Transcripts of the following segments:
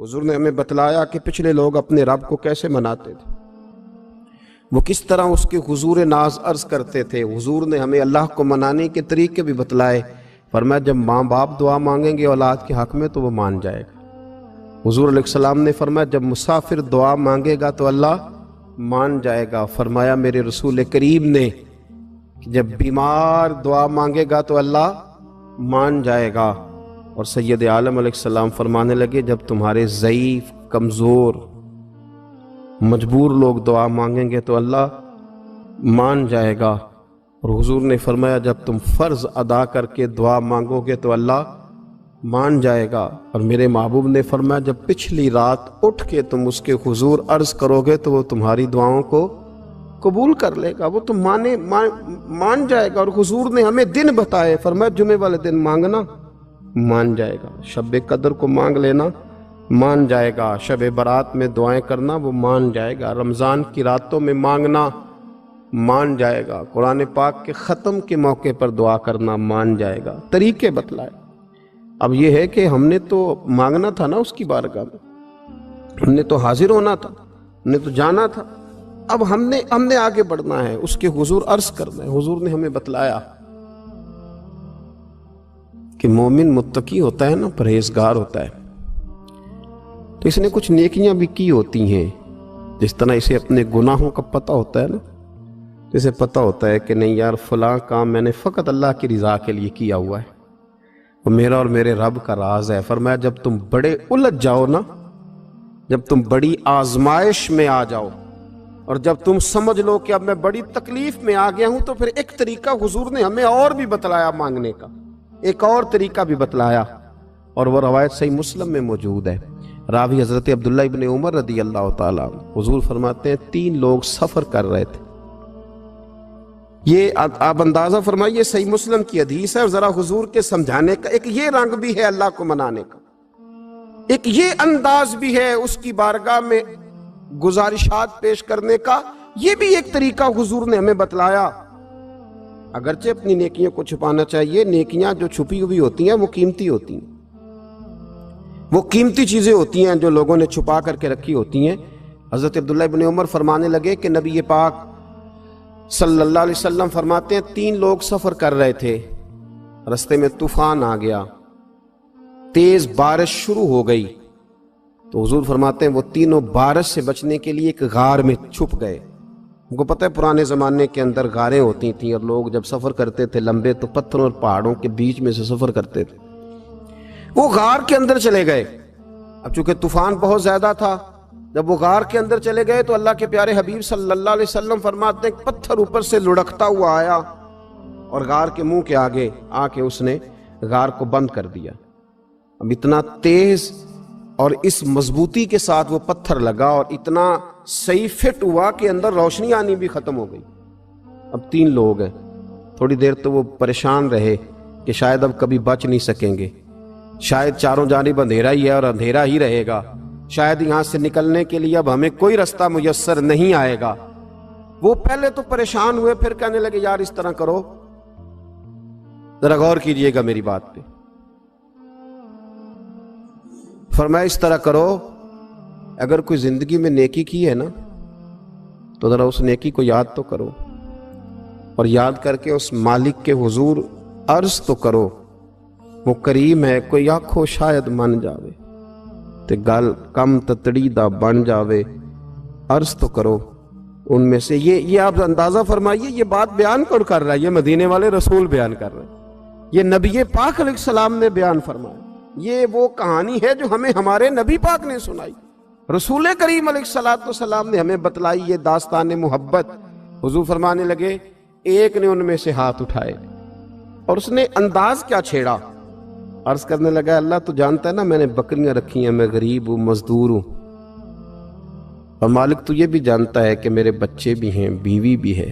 हुजूर ने हमें बतलाया कि पिछले लोग अपने रब को कैसे मनाते थे, वो किस तरह उसके हुजूर नाज अर्ज करते थे। हुजूर ने हमें अल्लाह को मनाने के तरीके भी बतलाए। फरमाया जब माँ बाप दुआ मांगेंगे औलाद के हक में तो वो मान जाएगा। हुजूर अलैहिस्सलाम ने फरमाया जब मुसाफिर दुआ मांगेगा तो अल्लाह मान जाएगा। फरमाया मेरे रसूल करीम ने कि जब बीमार दुआ मांगेगा तो अल्लाह मान जाएगा। और सैयद आलम अलैहिस्सलाम फरमाने लगे जब तुम्हारे ज़ईफ, कमज़ोर, मजबूर लोग दुआ मांगेंगे तो अल्लाह मान जाएगा। और हुजूर ने फरमाया जब तुम फ़र्ज़ अदा करके दुआ मांगोगे तो अल्लाह मान जाएगा। और मेरे महबूब ने फरमाया जब पिछली रात उठ के तुम उसके हुजूर अर्ज़ करोगे तो वो तुम्हारी दुआओं को कबूल कर लेगा, वो तुम मान जाएगा। और हुजूर ने हमें दिन बताए, फरमाया जुमे वाले दिन मांगना मान जाएगा, शब कदर को मांग लेना मान जाएगा, शब बारात में दुआएं करना वो मान जाएगा, रमज़ान की रातों में मांगना मान जाएगा, कुरान पाक के ख़त्म के मौके पर दुआ करना मान जाएगा। तरीके बतलाए। अब ये है कि हमने तो मांगना था ना उसकी बारगाह में, हमने तो हाजिर होना था, हमने तो जाना था। अब हमने आगे बढ़ना है, उसके हुजूर अर्ज करना है। हुजूर ने हमें बतलाया कि मोमिन मुत्तकी होता है ना, परहेजगार होता है, तो इसने कुछ नेकियां भी की होती हैं। जिस तरह इसे अपने गुनाहों का पता होता है ना, इसे पता होता है कि नहीं यार फलां काम मैंने फ़कत अल्लाह की रज़ा के लिए किया हुआ है, वो मेरा और मेरे रब का राज है। फरमाया जब तुम बड़े उलझ जाओ ना, जब तुम बड़ी आजमाइश में आ जाओ और जब तुम समझ लो कि अब मैं बड़ी तकलीफ में आ गया हूं, तो फिर एक तरीका हुजूर ने हमें और भी बतलाया मांगने का, एक और तरीका भी बतलाया। और वो रवायत सही मुस्लिम में मौजूद है। रावी हजरत अब्दुल्ला इब्न उमर रदी अल्लाह ताला हुजूर फरमाते हैं 3 लोग सफर कर रहे थे। ये आप अंदाजा फरमाइए सही मुस्लिम की हदीस है। और जरा हुजूर के समझाने का एक ये रंग भी है अल्लाह को मनाने का, एक ये अंदाज भी है उसकी बारगाह में गुजारिशात पेश करने का। ये भी एक तरीका हुजूर ने हमें बतलाया। अगरचे अपनी नेकियों को छुपाना चाहिए, नेकियां जो छुपी हुई होती हैं वो कीमती होती हैं, वो कीमती चीजें होती हैं जो लोगों ने छुपा करके रखी होती हैं। हजरत अब्दुल्ला इब्न उमर फरमाने लगे कि नबी पाक सल्लल्लाहु अलैहि वसल्लम फरमाते हैं 3 लोग सफर कर रहे थे, रास्ते में तूफान आ गया, तेज बारिश शुरू हो गई, तो हुजूर फरमाते हैं वो तीनों बारिश से बचने के लिए एक गार में छुप गए। उनको पता है पुराने ज़माने के अंदर गारें होती थी और लोग जब सफ़र करते थे लंबे तो पत्थरों और पहाड़ों के बीच में से सफ़र करते थे। वो गार के अंदर चले गए। अब चूंकि तूफान बहुत ज़्यादा था, जब वो गार के अंदर चले गए तो अल्लाह के प्यारे हबीब सल्लल्लाहु अलैहि वसल्लम फरमाते हैं पत्थर ऊपर से लुढ़कता हुआ आया और गार के मुंह के आगे आके उसने गार को बंद कर दिया। अब इतना तेज और इस मजबूती के साथ वो पत्थर लगा और इतना सही फिट हुआ कि अंदर रोशनी आनी भी खत्म हो गई। अब 3 लोग हैं। थोड़ी देर तो वो परेशान रहे कि शायद अब कभी बच नहीं सकेंगे, शायद चारों जानिब अंधेरा ही है और अंधेरा ही रहेगा, शायद यहां से निकलने के लिए अब हमें कोई रास्ता मुयस्सर नहीं आएगा। वो पहले तो परेशान हुए, फिर कहने लगे यार इस तरह करो, जरा गौर कीजिएगा मेरी बात पे। फरमाया इस तरह करो, अगर कोई जिंदगी में नेकी की है ना तो जरा उस नेकी को याद तो करो और याद करके उस मालिक के हुजूर अर्ज तो करो, वो करीम है, कोई आखो शायद मन जावे ते गल कम ततड़ी दा बन जावे, अर्ज तो करो उनमें से। ये आप अंदाजा फरमाइए, ये बात बयान कौन कर रहा है? ये मदीने वाले रसूल बयान कर रहे हैं, ये नबी पाक अलैहिस्सलाम ने बयान फरमाया। ये वो कहानी है जो हमें हमारे नबी पाक ने सुनाई, रसूल करीम अलैहिस्सलाम ने हमें बतलाई, ये दास्तान मोहब्बत। हुजूर फरमाने लगे एक ने उनमें से हाथ उठाए और उसने अंदाज क्या छेड़ा, अर्ज करने लगा अल्लाह तो जानता है ना मैंने बकरियां रखी हैं, मैं गरीब हूं, मजदूर हूं, और मालिक तू ये भी जानता है कि मेरे बच्चे भी हैं, बीवी भी है,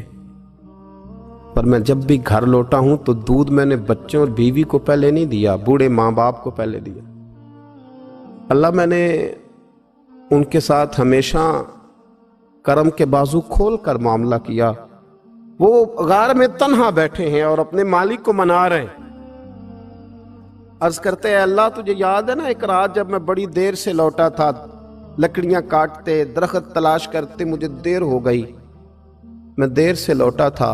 पर मैं जब भी घर लौटा हूं तो दूध मैंने बच्चों और बीवी को पहले नहीं दिया, बूढ़े माँ बाप को पहले दिया। अल्लाह मैंने उनके साथ हमेशा करम के बाजू खोल कर मामला किया। वो गार में तन्हा बैठे हैं और अपने मालिक को मना रहे हैं। عرض کرتے ہیں اللہ تجھے یاد ہے نا ایک رات جب میں بڑی دیر سے لوٹا تھا، لکڑیاں کاٹتے، درخت تلاش کرتے، مجھے دیر ہو گئی، میں دیر سے لوٹا تھا،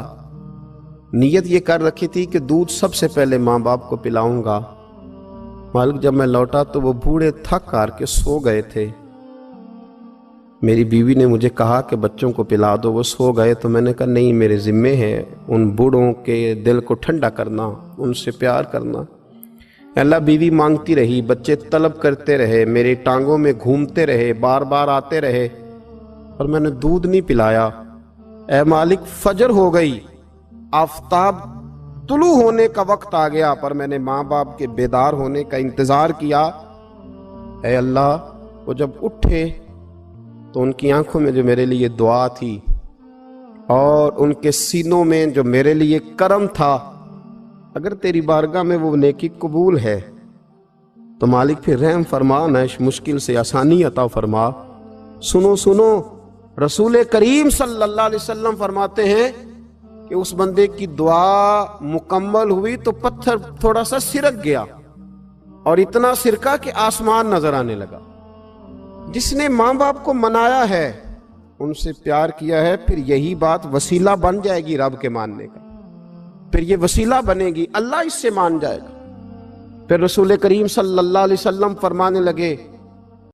نیت یہ کر رکھی تھی کہ دودھ سب سے پہلے ماں باپ کو پلاؤں گا۔ مالک جب میں لوٹا تو وہ بوڑھے تھک ہار کے سو گئے تھے۔ میری بیوی نے مجھے کہا کہ بچوں کو پلا دو، وہ سو گئے، تو میں نے کہا نہیں، میرے ذمے ہے ان بوڑھوں کے دل کو ٹھنڈا کرنا، ان سے پیار کرنا۔ اللہ بیوی مانگتی رہی، بچے طلب کرتے رہے، میری ٹانگوں میں گھومتے رہے، بار بار آتے رہے، اور میں نے دودھ نہیں پلایا۔ اے مالک فجر ہو گئی، آفتاب طلوع ہونے کا وقت آ گیا، پر میں نے ماں باپ کے بیدار ہونے کا انتظار کیا۔ اے اللہ، وہ جب اٹھے تو ان کی آنکھوں میں جو میرے لیے دعا تھی اور ان کے سینوں میں جو میرے لیے کرم تھا، اگر تیری بارگاہ میں وہ نیکی قبول ہے تو مالک پھر رحم فرما، نہ اس مشکل سے آسانی عطا فرما۔ سنو سنو، رسول کریم صلی اللہ علیہ وسلم فرماتے ہیں کہ اس بندے کی دعا مکمل ہوئی تو پتھر تھوڑا سا سرک گیا، اور اتنا سرکا کہ آسمان نظر آنے لگا۔ جس نے ماں باپ کو منایا ہے، ان سے پیار کیا ہے، پھر یہی بات وسیلہ بن جائے گی رب کے ماننے کا، پھر یہ وسیلہ بنے گی، اللہ اس سے مان جائے گا۔ پھر رسول کریم صلی اللہ علیہ وسلم فرمانے لگے